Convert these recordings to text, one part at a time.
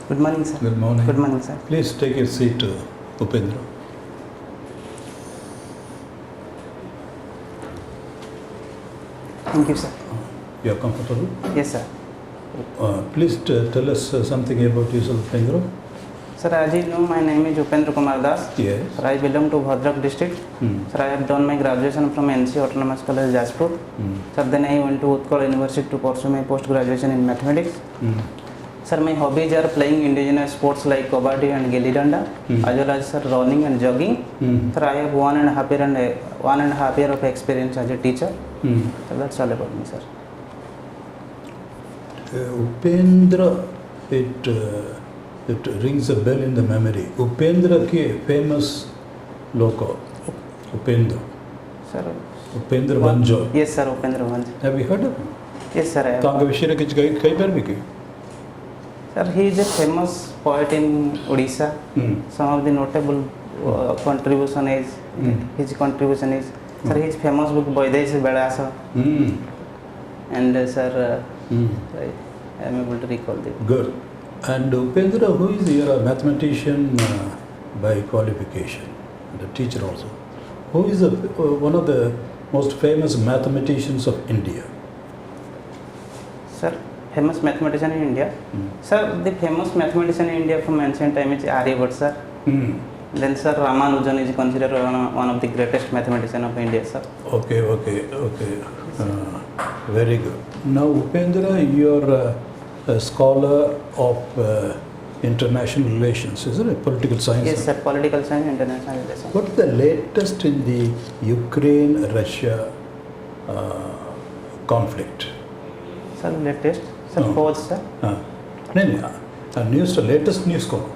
Good morning, sir. Good morning. Good morning, sir. Please take a seat, Upendra. Thank you, sir. You are comfortable? Yes, sir. Please tell us something about yourself, Upendra. Sir, as you know, my name is Upendra Kumar Das. Yes. Sir, I belong to Bhadrak district. Sir, I have done my graduation from NC Autonomous College, Jashpur. Sir, then I went to Utkal University to pursue my post-graduation in mathematics. Sir, my hobbies are playing indigenous sports like kabaddi and gilli danda, as well as sir, running and jogging. Sir, I have 1.5 year of experience as a teacher. So that's all about me, sir. Upendra, it rings a bell in the memory. Upendra ki famous loco. Upendra. Sir. Upendra Banjo. Yes, sir. Upendra Banjo. Have you heard of him? Yes, sir. I have. Tanga vishaya kich kai bar bhi ki? Sir, he is a famous poet in Odisha. Some of the notable contribution is his contribution is sir, his famous book Vaidesi Bedasa. And sir, I am able to recall it. Good. And Upendra, who is your mathematician by qualification, and a teacher also? Who is one of the most famous mathematicians of India? Sir, famous mathematician in India. Sir, the famous mathematician in India from ancient time is Aryabhatta, sir. Then sir, Ramanujan is considered one of the greatest mathematician of India, sir. Okay. Very good. Now, Upendra, you are a scholar of international relations, isn't it? Political science. Yes, sir. Political science, international relations. What is the latest in the Ukraine-Russia conflict? Sir, latest. Sir, pause, sir. Latest news ko.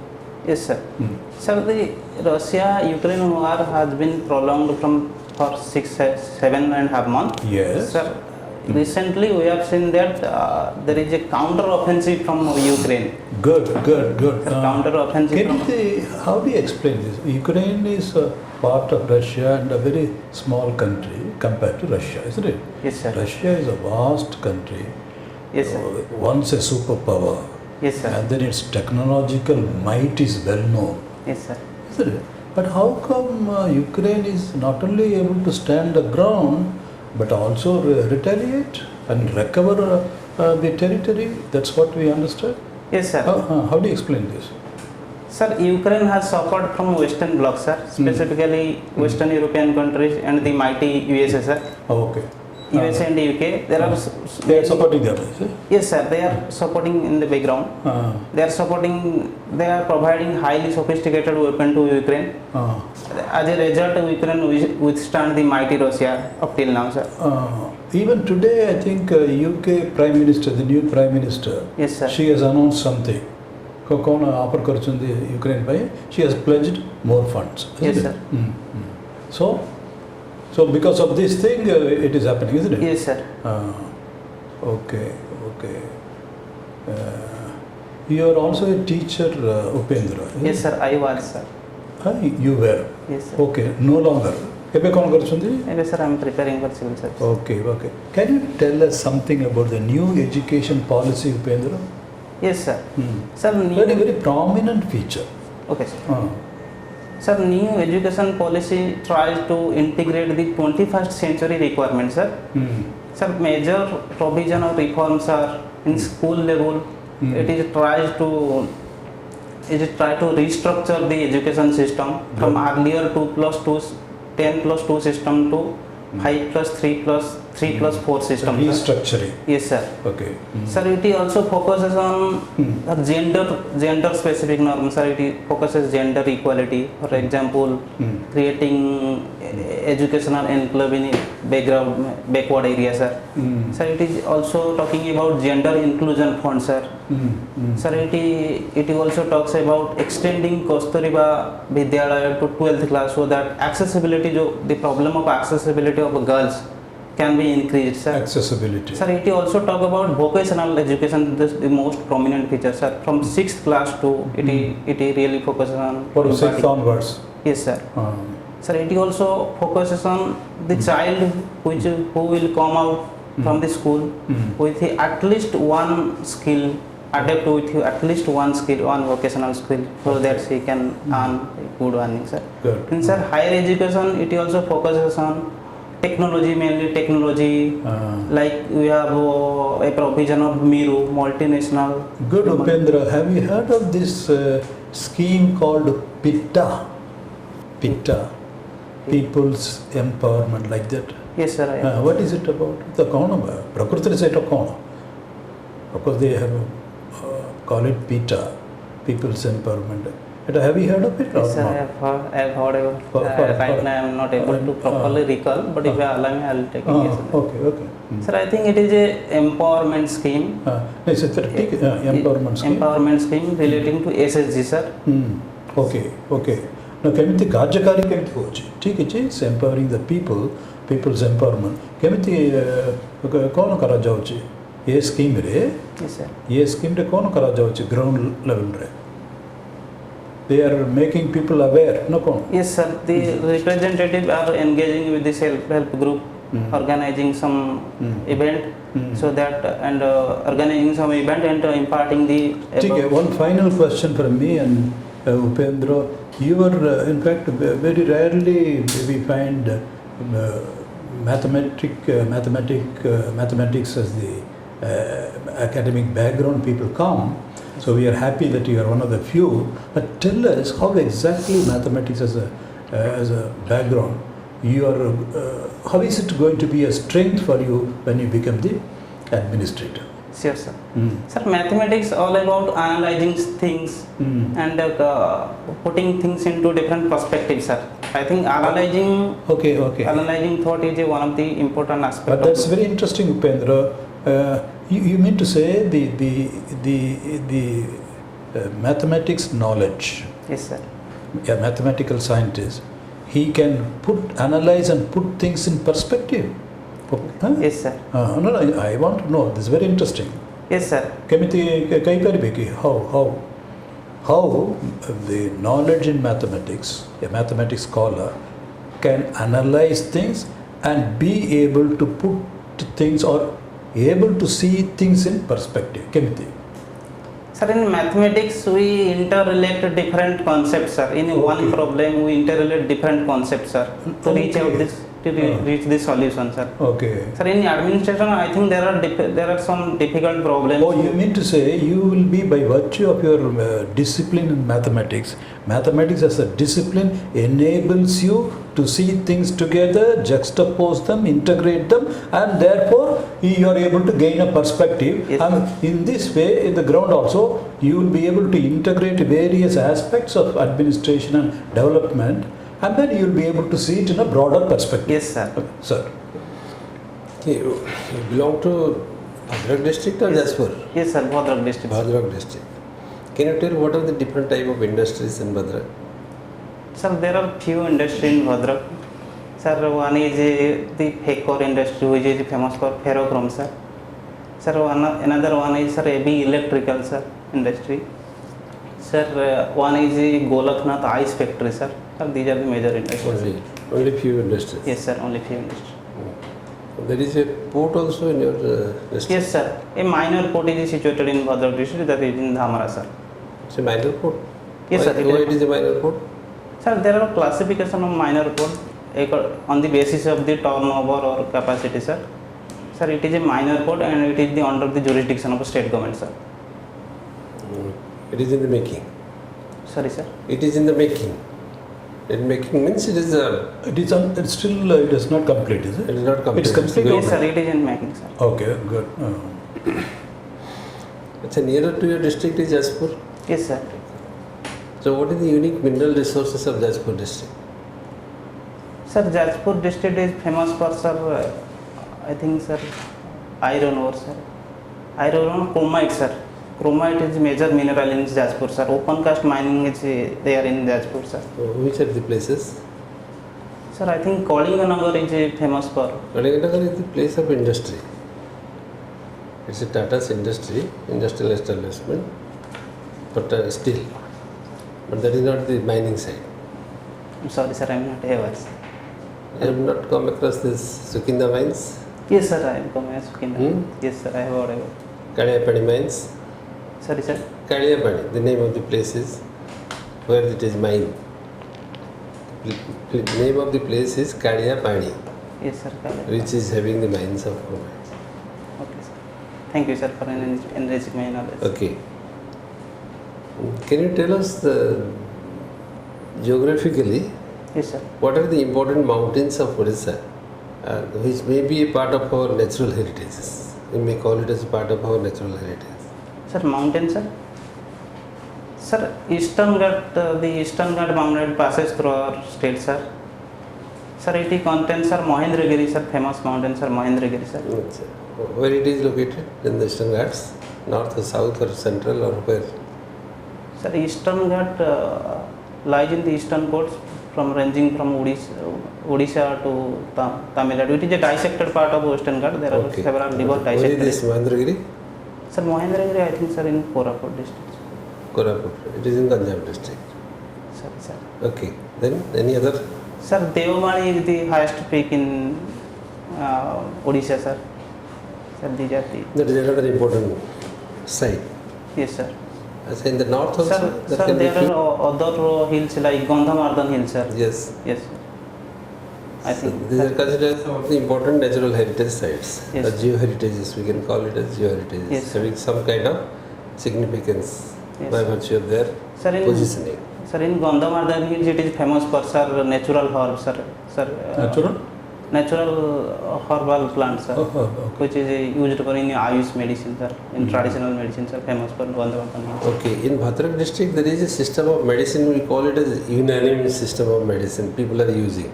Yes, sir. Sir, the Russia-Ukraine war has been prolonged for 7.5 months. Yes. Sir, recently we have seen that there is a counter-offensive from Ukraine. Good. Counter-offensive. How do you explain this? Ukraine is a part of Russia and a very small country compared to Russia, isn't it? Yes, sir. Russia is a vast country. Yes, sir. Once a superpower. Yes, sir. And then its technological might is well known. Yes, sir. Isn't it? But how come Ukraine is not only able to stand the ground, but also retaliate and recover the territory? That's what we understand. Yes, sir. How do you explain this? Sir, Ukraine has suffered from Western bloc, sir, specifically Western European countries and the mighty USA, sir. Okay. USA and UK, they are supporting them, is it? Yes, sir. They are supporting in the background. They are providing highly sophisticated weapon to Ukraine. As a result, Ukraine withstand the mighty Russia up till now, sir. Even today, I think UK Prime Minister, the new Prime Minister, yes, sir. She has announced something. Ukraine, she has pledged more funds. Yes, sir. So because of this thing, it is happening, isn't it? Yes, sir. Okay. You are also a teacher, Upendra. Yes, sir. I was, sir. You were? Yes, sir. Okay. No longer. Yes, sir. I am preparing for civil service. Okay. Can you tell us something about the new education policy, Upendra? Yes, sir. Sir, very prominent feature. Okay, sir. Sir, new education policy tries to integrate the 21st century requirements, sir. Sir, major provision of reforms are in school level. It is try to restructure the education system from earlier 2+2, 10+2 system to 5+3+4 system. Restructuring. Yes, sir. Okay. Sir, it also focuses on gender specific norms. Sir, it focuses gender equality. For example, creating educational enclave in backward areas, sir. Sir, it is also talking about gender inclusion fund, sir. Sir, it also talks about extending Kasturiba Vidyalaya to 12th class so that accessibility, the problem of accessibility of girls can be increased, sir. Accessibility. Sir, it also talk about vocational education, this is the most prominent feature, sir. From 6th class to it really focuses on. From 6th onwards. Yes, sir. Sir, it also focuses on the child who will come out from the school with at least one skill, adapt with you at least one skill, one vocational skill, so that she can earn good earning, sir. Good. In sir, higher education, it also focuses on technology, mainly technology. Like we have a provision of Miru, multinational. Good, Upendra. Have you heard of this scheme called PITA? PITA, People's Empowerment, like that. Yes, sir. I What is it about? The Kauna, Prakriti side of Kauna. Of course, they have call it PITA, People's Empowerment. Have you heard of it? Yes, sir, I have heard of it. Right now, I am not able to properly recall, but if you allow me, I will take it. Yes, sir. Okay. Sir, I think it is a empowerment scheme. It's a empowerment scheme. Empowerment scheme relating to SSG, sir. Okay. Now, କେମିତି କାର୍ଯ୍ୟକାରୀ କେମିତି ହେଉଛି ଠିକ୍ ଅଛି it's empowering the people's empowerment କେମିତି କ'ଣ କରାଯାଉଛି ଏ ସ୍କିମ୍ରେ Yes, sir. ଏ ସ୍କିମ୍ରେ କ'ଣ କରାଯାଉଛି ground ଲେଭେଲରେ they are making people aware no କ'ଣ Yes, sir. The representatives are engaging with the self-help group, organizing some event, so that and organizing some event and imparting the. ठीक है one final question from me and Upendra, you are in fact very rarely we find mathematics as the academic background people come. So we are happy that you are one of the few. But tell us how exactly mathematics as a background, you are. How is it going to be a strength for you when you become the administrator? Sure, sir. Sir, mathematics all about analyzing things and putting things into different perspectives, sir. I think analyzing thought is one of the important aspects. But that's very interesting, Upendra. You mean to say the mathematics knowledge? Yes, sir. A mathematical scientist, he can analyze and put things in perspective. Huh? Yes, sir. No, I want to know. This is very interesting. Yes, sir. How the knowledge in mathematics, a mathematics scholar, can analyze things and be able to put things or able to see things in perspective. Sir, in mathematics we interrelate different concepts, sir. In one problem we interrelate different concepts, sir, to reach out this reach the solution, sir. Okay. Sir, in administration I think there are some difficult problems. Oh, you mean to say you will be, by virtue of your discipline in mathematics as a discipline enables you to see things together, juxtapose them, integrate them, and therefore you are able to gain a perspective. Yes. And in this way, in the ground also, you will be able to integrate various aspects of administration and development, and then you will be able to see it in a broader perspective. Yes, sir. Sir. You belong to Bhadrak district or Jaspur? Yes, sir. Bhadrak district. Bhadrak district. Can you tell what are the different type of industries in Bhadrak? Sir, there are few industries in Bhadrak. Sir, one is the Phekor industry, which is famous for ferrochrome, sir. Sir, another one is, sir, AB electrical, sir, industry. Sir, one is the Golaknath ice factory, sir. Sir, these are the major industries. Only few industries. Yes, sir, only few industries. There is a port also in your district? Yes, sir. A minor port is situated in Bhadrak district, that is in Dhamara, sir. It's a minor port? Yes, sir. Why it is a minor port? Sir, there are classification of minor port on the basis of the turnover or capacity, sir. Sir, it is a minor port and it is under the jurisdiction of state government, sir. It is in the making. Sorry, sir. It is in the making. In making means it is It's still it is not complete, is it? It is not complete. It's complete. Yes, sir. It is in making, sir. Okay, good. It's nearer to your district is Jaspur. Yes, sir. So what is the unique mineral resources of Jaspur district? Sir, Jajpur district is famous for, sir, I think, sir, iron ore, sir. Iron ore, chromite, sir. Chromite is major mineral in Jajpur, sir. Open cast mining is there in Jajpur, sir. Which are the places? Sir, I think Kalinganagar is famous for. Kalinganagar is the place of industry. It's a Tata's industry, industrial establishment, but steel. But that is not the mining side. I'm sorry, sir, I'm not aware. I have not come across this Sukinda mines. Yes, sir. I am coming as Kinda. Yes, sir. I have heard about. Kaliyapani mines. Sorry, sir. Kaliyapani, the name of the place is where it is mine. The name of the place is Kaliyapani, Yes, sir. Correct. which is having the mines of chromite. Okay, sir. Thank you, sir, for enriching my knowledge. Okay. Can you tell us geographically Yes, sir. what are the important mountains of Odisha, which may be a part of our natural heritages? We may call it as a part of our natural heritage. Sir, mountain, sir. Sir, Eastern Ghat, the Eastern Ghat mountain passes through our state, sir. Sir, it contains, sir, Mahendragiri, sir, famous mountain, sir, Mahendragiri, sir. Where it is located? In the Eastern Ghats? North or south or central or where? Sir, Eastern Ghat lies in the eastern coast, from ranging from Odisha to Tamil Nadu. It is a dissected part of Western Ghat. There are several rivers Where dissected. is this Mahendragiri? Sir, Mahendragiri, I think, sir, in Koraput district. Koraput. It is in Ganjam district. Sir, sir. Okay. Then any other? Sir, Devamali is the highest peak in Odisha, sir. Sir, these are the. That is another important site. Yes, sir. As in the north also? Sir, that sir can be there few? are other hills like Gandhamardan Hill, sir. Yes. Yes. I So think. these are considered some of the important natural heritage sites. Yes. The geo-heritages, we can call it as geo-heritages, Yes. having some kind of significance Yes. by virtue of their Sir, in, positioning. sir, in Gandhamardan Hills, it is famous for, sir, natural herb, sir. Sir, natural herbal plants, sir, which is used for in Ayush medicine, sir. In traditional medicine, sir, famous for Gandhamardan Hills. Okay, in Bhadrak district there is a system of medicine, we call it as unanimous system of medicine people are using.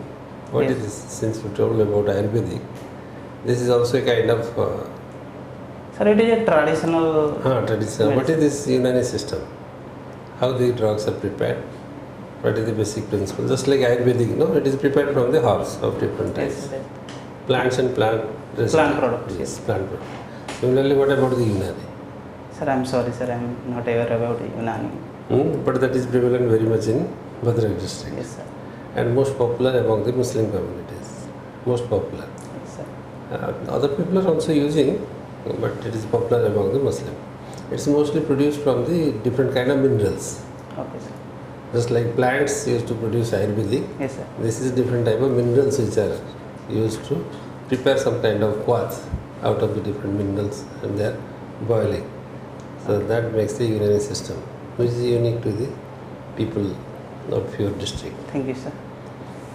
What Yes. is this? Since you told about Ayurvedic, this is also a kind of Sir, it is a traditional. traditional. What is this unanimous system? How the drugs are prepared? What is the basic principle? Just like Ayurvedic, no? It is prepared from the herbs of different types. Yes, yes. Plants and plant Plant products, Yes, plant products. Similarly, what about the Unani? Sir, I am sorry, sir, I am not aware about Unani. But that is prevalent very much in Bhadrak district. Yes, sir. And most popular among the Muslim communities. Most popular. Yes, sir. Other people are also using, but it is popular among the Muslim. It's mostly produced from the different kind of minerals. Okay, sir. Just like plants used to produce Ayurvedic, Yes, sir. this is different type of minerals which are used to prepare some kind of quartz out of the different minerals and they are boiling. So that makes the urinary system, which is unique to the people of your district. Thank you, sir.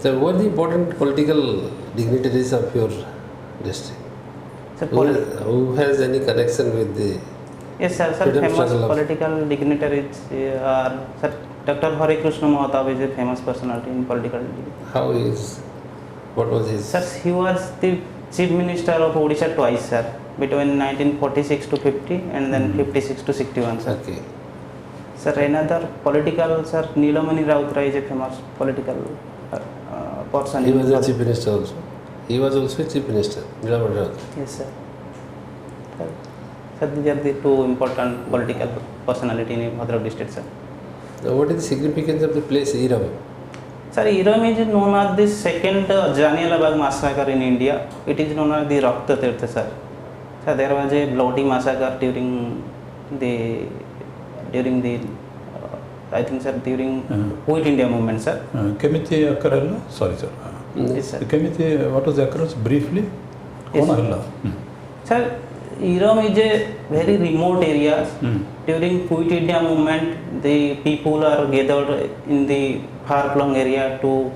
So what are the important political dignitaries of your district? Sir, Who has any connection with the yes, sir. Sir, freedom famous struggle of- political dignitaries are, sir, Dr. Hare Krishna Mahatab is a famous personality in political. how is, what was his? Sir, he was the chief minister of Odisha twice, sir, between 1946 to 50 and then 56 to 61, sir. Okay. Sir, another political, sir, Nilamani Rautrai is a famous political person. He in was a Bharat. chief minister also. He was also a chief minister. Nilamani Raut. Yes, sir. Sir, these are the two important political personality in Bhadrak district, sir. Now, what is the significance of the place Iram? Sir, Iram is known as the second Jallianwala Bagh massacre in India. It is known as the Rakta Tirtha, sir. Sir, there was a bloody massacre during the I think, sir, during Quit India movement, sir. Kemiti Akarella? Sorry, sir. Yes, sir. Kemiti, what was the occurrence briefly? Yes, sir. Konahalla. Sir, Iram is a very remote area. During Quit India movement, the people are gathered in the far-flung area to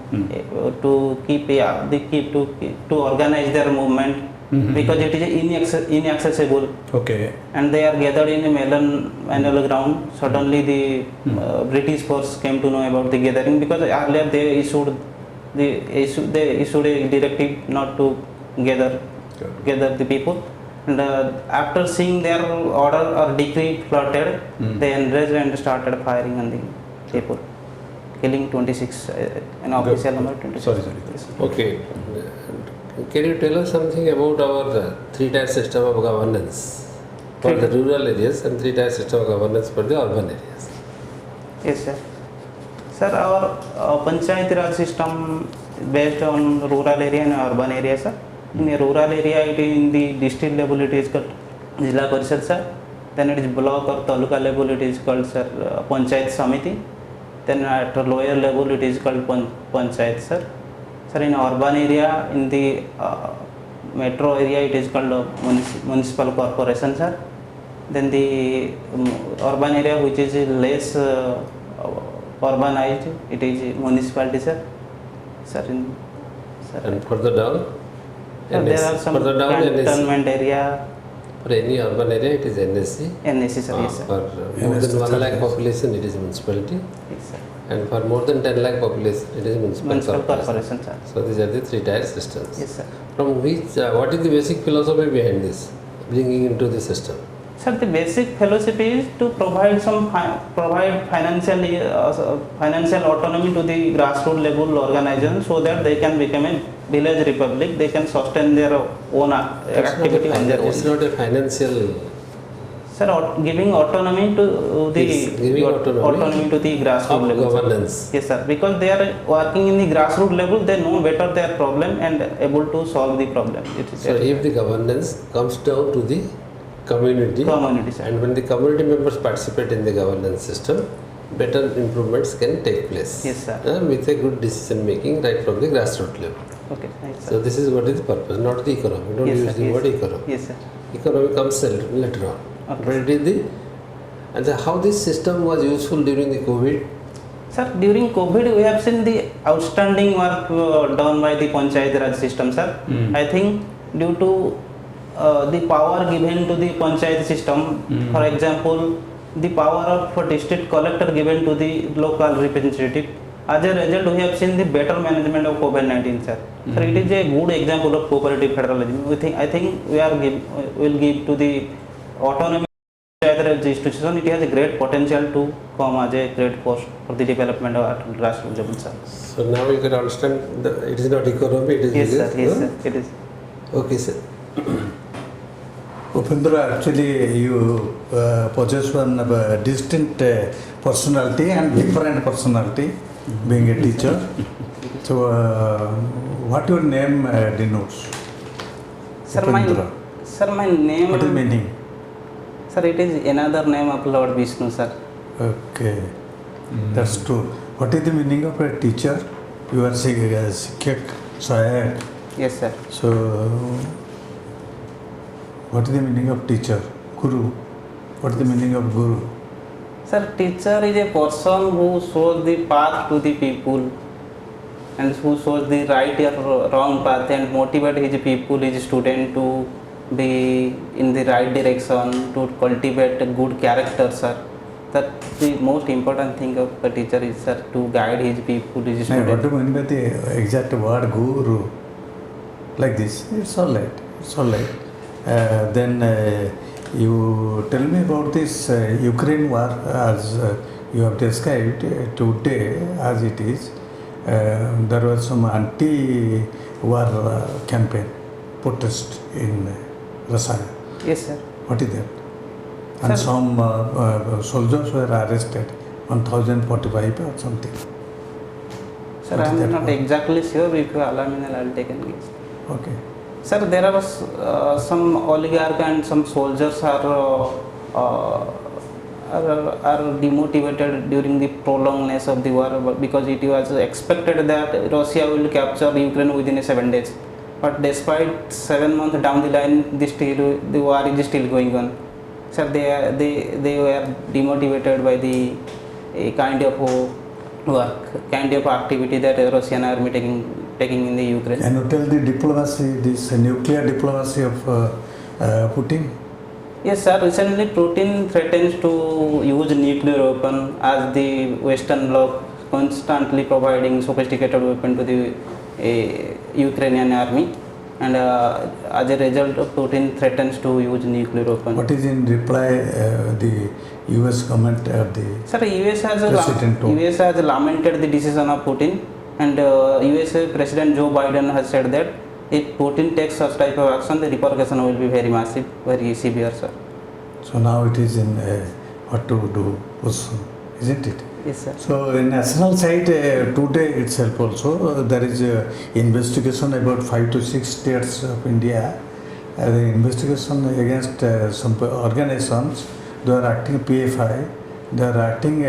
organize their movement because it is inaccessible. Okay. And they are gathered in a melon ground. Suddenly, the British force came to know about the gathering because earlier they issued a directive not to gather the people. And after seeing their order or decree floated, they enraged and started firing on the people, killing 26, an official number 26. Sorry. Okay. Can you tell us something about our three-tier system of governance for the rural areas and three-tier system of governance for the urban areas? Yes, sir. Sir, our Panchayat Raj system based on rural area and urban area, sir. In a rural area, it is in the district level, it is called Jilla Parishad, sir. Then it is block or taluka level, it is called, sir, Panchayat Samiti. Then at a lower level, it is called Panchayat, sir. Sir, in urban area, in the metro area, it is called municipal corporation, sir. Then the urban area which is less urbanized, it is municipality, sir. Sir, And further down? there are some further down, cantonment area. For any urban area, it is NSC. NSC, sir, yes, sir. For more than 1 lakh population, it is municipality. Yes, sir. And for more than 10 lakh population, it is municipal corporation, sir. So these are the 3-tier systems. Yes, sir. From which, what is the basic philosophy behind this, bringing into the system? Sir, the basic philosophy is to provide financial autonomy to the grassroots level organization so that they can become a village republic. They can sustain their own activity on their own. It's not a financial. Sir, giving autonomy to the autonomy to the grassroots level. Governance. Yes, sir. Because they are working in the grassroots level, they know better their problem and able to solve the problem. So if the governance comes down to the community, sir. and when the community members participate in the governance system, better improvements can take place. Yes, sir. With a good decision making right from the grassroots level. Okay, nice, sir. So this is what is the purpose, not the economy. Don't Yes, use sir. the Yes. word economy. Yes, sir. Economy comes later on. Okay. But it is the, and how this system was useful during the COVID. Sir, during COVID, we have seen the outstanding work done by the Panchayat Raj system, sir. I think due to the power given to the Panchayat system, for example, the power of district collector given to the local representative. As a result, we have seen the better management of COVID-19, sir. Sir, it is a good example of cooperative federalism. I think we will give to the autonomy of the institution. It has a great potential to come as a great force for the development of grassroots level, sir. So now you can understand that it is not economy, it is Yes, business, sir. Yes, huh? sir. It is. Okay, sir. Upendra, actually you possess one distinct personality and different personality, being a teacher. So what your name denotes? Sir, Upendra. my name. What is meaning? Sir, it is another name of Lord Vishnu, sir. Okay, that's true. What is the meaning of a teacher? You are saying Sikyak, Sayak. Yes, sir. So, what is the meaning of teacher? Guru. What is the meaning of guru? Sir, teacher is a person who shows the path to the people and who shows the right or wrong path and motivate his people, his student to be in the right direction, to cultivate a good character, sir. That the most important thing of a teacher is, sir, to guide his people, his No, what student. do you mean by the exact word guru? Like this, it's all right. It's all right. Then you tell me about this Ukraine war as you have described today as it is. There was some anti-war campaign, protest in Russia. Yes, sir. What is that? And Sir. some soldiers were arrested, 1045 or something. Sir, What I is that am not for? exactly sure. If you allow me, I will take a guess. Okay. Sir, there are some oligarch and some soldiers are demotivated during the prolongedness of the war because it was expected that Russia will capture Ukraine within 7 days. But despite 7 months down the line, the war is still going on. Sir, they were demotivated by the kind of work, kind of activity that Russian army taking in the Ukraine. Can you tell the diplomacy, this nuclear diplomacy of Putin? Yes, sir. Recently, Putin threatens to use nuclear weapon as the Western bloc constantly providing sophisticated weapon to the Ukrainian army, and as a result, Putin threatens to use nuclear weapon. What is in reply the US government or the Sir, US has lamented the decision of Putin, and US President Joe Biden has said that if Putin takes such type of action, the repercussion will be very massive, very severe, sir. So now it is in what to do position, isn't it? Yes, sir. So in national side, today itself also, there is a investigation about 5 to 6 states of India. The investigation against some organizations, they are acting PFI, they are acting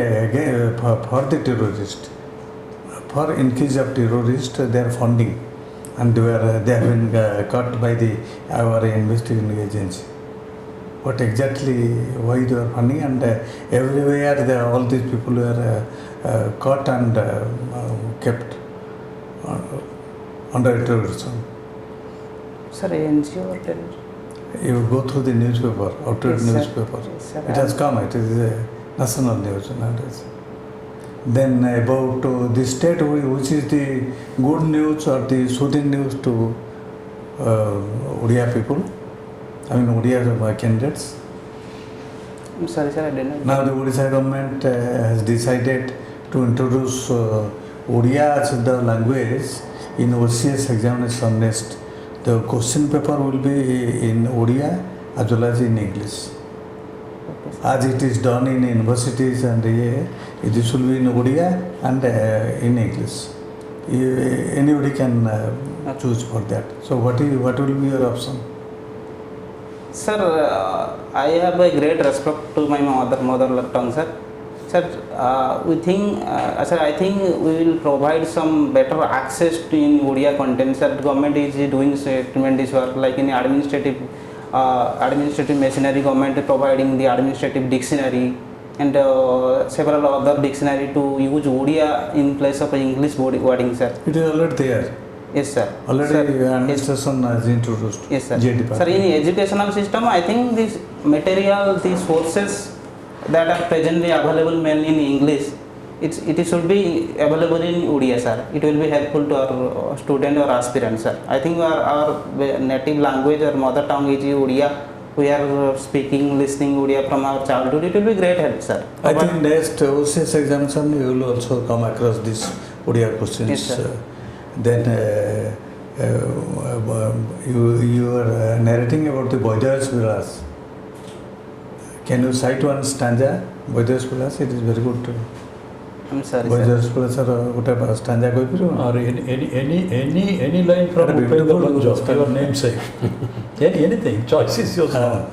for the terrorist. For increase of terrorist, they are funding, and they have been caught by our investigating agency. What exactly, why they are funding, and everywhere all these people were caught and kept under terrorism. Sir, NGO or terror? You go through the newspaper, outer Yes, sir. newspaper. Yes, sir. It has come, it is a national news nowadays. Then about the state which is the good news or the soothing news to Odia people, I mean Odia candidates. I'm sorry, sir, I didn't. Now the Odisha government has decided to introduce Odia as the language in OCS examination next. The question paper will be in Odia as well as in English. Okay, sir. As it is done in universities, and this will be in Odia and in English. Anybody can choose for that. So what will be your option? Sir, I have a great respect to my mother tongue, sir. Sir, sir, I think we will provide some better access to in Odia content. Sir, the government is doing tremendous work, like in administrative machinery. Government is providing the administrative dictionary and several other dictionary to use Odia in place of English wording, sir. It is already there. Yes, sir. Already Sir, administration has introduced. yes, sir. J Sir, department. in educational system, I think this material, these sources that are presently available mainly in English, it should be available in Odia, sir. It will be helpful to our student or aspirant, sir. I think our native language or mother tongue is Odia. We are speaking, listening Odia from our childhood. It will be great help, sir. I think next OCS examination you will also come across this Odia questions. Yes, sir. Then you are narrating about the Boydas Vilas. Can you cite one stanza? Boydas Vilas, it is very good. I'm sorry, sir. Boydas Vilas are stanza koi piro? Or any line from Very Upendra beautiful Banjo, stanza. your namesake. Anything, choice is yours. Huh?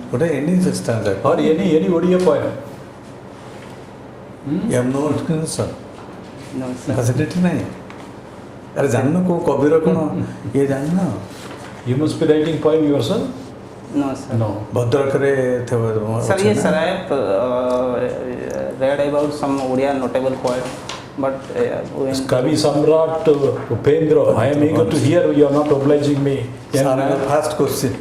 What any stanza? Or any Odia poem. You have no experience, sir. No, sir. Facility nahi. अरे जानना को कबीर को ये जानना You must be writing poem yourself? No, sir. No. भद्र करे थे Sir, yes, sir. I have read about some Odia notable poet, but when Kavi Samrat Upendra, I am eager to hear, you are not obliging me. First question.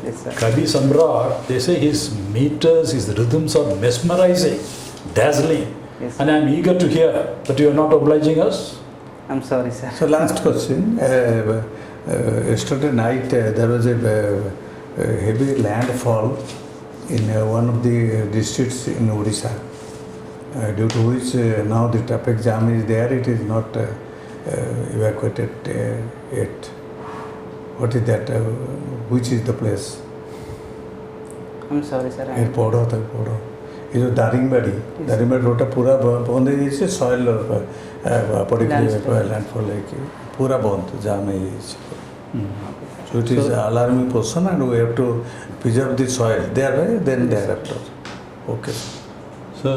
yes, sir. Kavi Samrat, they say his meters, his rhythms are mesmerizing, dazzling. Yes, And I am eager to hear, but you are not obliging us? I'm sorry, sir. So last question. Yesterday night there was a heavy landfall in one of the districts in Odisha, due to which now the traffic jam is there. It is not evacuated yet. What is that? Which is the place? I'm sorry, sir. ये पढ़ो तो पढ़ो ये जो Daringbadi road पूरा बंद है जैसे सॉइल पड़ी लैंडफॉल है कि पूरा बंद जाम है so it is alarming position and we have to preserve the soil thereby then thereafter. Okay. So,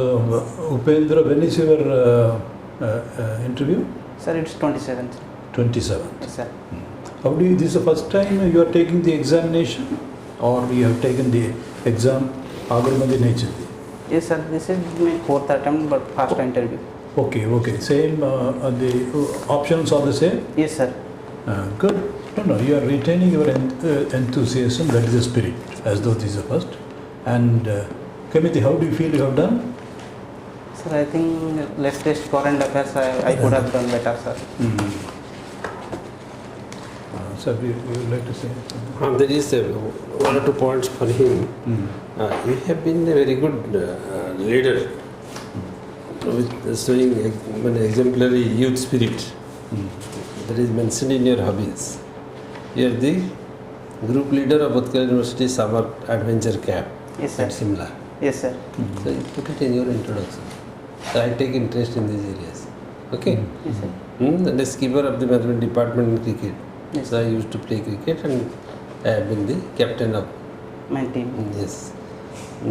Upendra, when is your interview? Sir, it's 27th. 27th. Yes, sir. How do you, this is the first time you are taking the examination or you have taken the exam? Agarmadi nature. Yes, sir. This is my fourth attempt, but first interview. Okay. Same, the options are the same? Yes, sir. Good. No, you are retaining your enthusiasm, that is the spirit, as though this is the first. And Kamiti, how do you feel you have done? Sir, I think let's test current affairs. I could have done better, sir. Sir, you would like to say something? There is one or two points for him. You have been a very good leader with showing an exemplary youth spirit. That is mentioned in your hobbies. You are the group leader of Utkal University Summer Adventure Camp Yes, sir. at Simla. Yes, sir. So you put it in your introduction. So I take interest in these areas. Okay. Yes, sir. And the skipper of the mathematics department in cricket. Yes. So I used to play cricket and I have been the captain of. My team. Yes.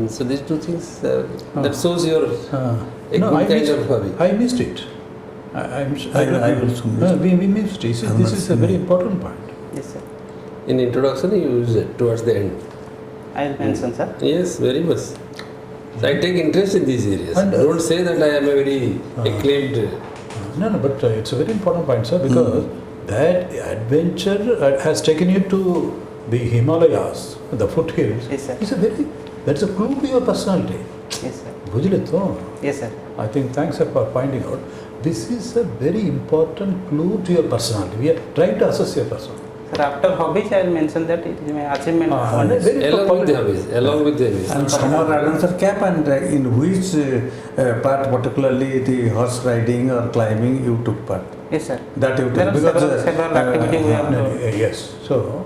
So these two things that shows your a No, good I kind missed, of hobby. I missed it. I also missed we missed it. See, this is a very important point. Yes, sir. In introduction, you use it towards the end. I'll mention, sir. Yes, very much. So I take interest in these areas. And, Don't say that I am a very acclaimed. No, but it's a very important point, sir, because that adventure has taken you to the Himalayas, the foothills. Yes, sir. It's a very, that's a clue to your personality. Yes, sir. Bujilito. Yes, sir. I think thanks sir, for pointing out. This is a very important clue to your personality. We are trying to assess your personality. Sir, after hobbies, I'll mention that it is my achievement. Very Along with the hobbies. Along with the hobbies. And summer adventure camp, and in which part, particularly the horse riding or climbing, you took part? Yes, sir. That you There took are several activities we have to. Yes. So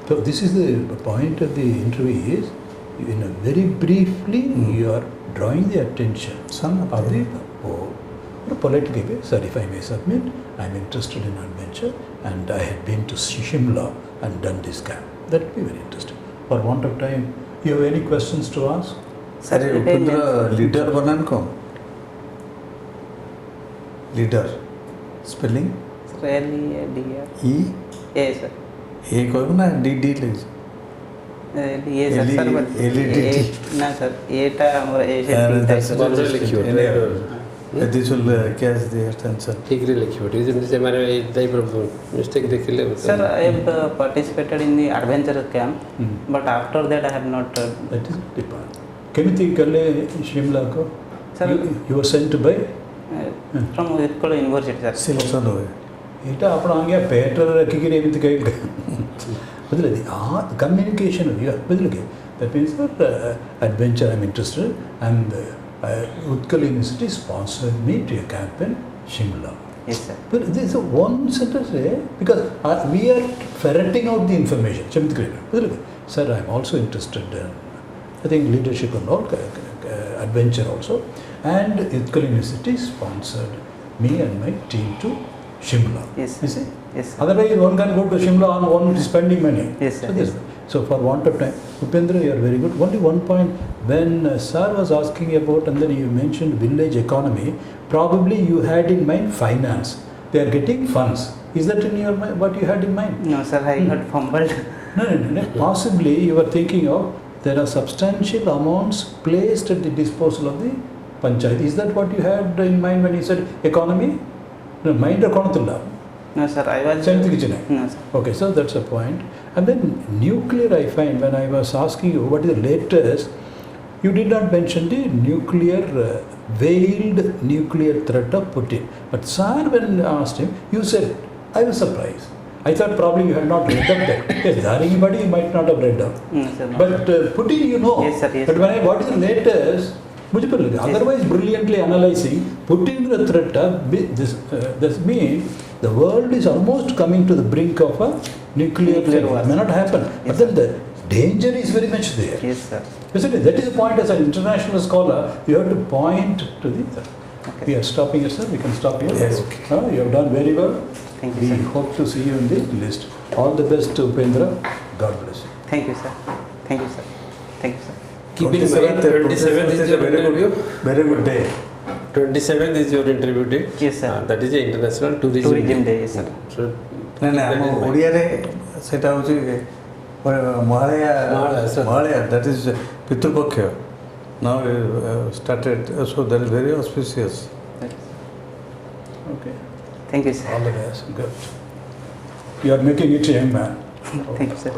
this is the point of the interview is, in a very briefly, you are drawing the attention of the polite way, sir, if I may submit, I am interested in adventure and I had been to Shimla and done this camp. That would be very interesting. For want of time, you have any questions to ask? Sir, अरे it Upendra is- leader बनान को leader spelling Sir, L-E-A-D-R. ई Yes, sir. ए कहब ना D D ले Yes, sir. Sir, but L-E-D-T. no, sir. A-ta our A And that's type. Already liquid. this will catch the attention. Degree liquid. Isn't this a type of mistake they kill? Sir, I have participated in the adventure camp, but after that I have not. That is the part. Kemiti Kalle Shimla ko? Sir, You were sent by? from Utkal University, sir. Selection हुए. এটা ଆପଣ ଆଜ୍ଞା ପେଟରେ ରଖିକିରି ଏମିତି କହିଲେ ବୁଝିଲେ communication ବୁଝିଲେ କି that means adventure I'm interested and Utkal University sponsored me to a camp in Shimla. Yes, sir. But this is one sentence because we are ferreting out the information. बुझिले कि sir I'm also interested in I think leadership and all adventure also and Utkal University sponsored me and my team to Shimla. Yes, You sir. see? Yes, sir. Otherwise, one can go to Shimla on one spending money. Yes, sir. So, this, so for want of time, Upendra, you are very good. Only one point, when Sir was asking about, and then you mentioned village economy, probably you had in mind finance. They are getting funds. Is that in your mind, what you had in mind? No, sir. I got fumbled. No. Possibly you were thinking of there are substantial amounts placed at the disposal of the panchayat. Is that what you had in mind when you said economy? No, mind economy. No, sir. I was. Same thing, No, sir. Okay, so that's a point. And then nuclear, I find when I was asking you what is the latest, you did not mention the nuclear, veiled nuclear threat of Putin. But sir, when I asked him, you said, I was surprised. I thought probably you had not read up that. Yes, Dharingi you might not have read up. No, sir. No. But Putin, you know. Yes, sir. Yes, But sir. when what is the latest? Otherwise, brilliantly analyzing, Putin the threat of this means the world is almost coming to the brink of a nuclear war. It may not happen, but then the danger is very much there. Yes, sir. Isn't it? That is the point as an international scholar, you have to point to the. Okay. We are stopping here, sir. We can stop here. Yes. You have done very well. Thank you, We sir. hope to see you in the list. All the best, Upendra. God bless you. Thank you, sir. Thank you, sir. Thank you, sir. Keep in mind, 27th is your interview. Very good day. 27th is your interview date. Yes, sir. That is a international tourism Tourism day, yes, sir. So, ନା ନା ଆମ ଓଡ଼ିଆରେ ସେଇଟା ହେଉଛି Mahalaya Mahalaya, sir. Mahalaya that is ପିତୃପକ୍ଷ now started so that is very auspicious. Okay. Thank you, sir. All the best. Good. You are making it, young man. Thank you, sir.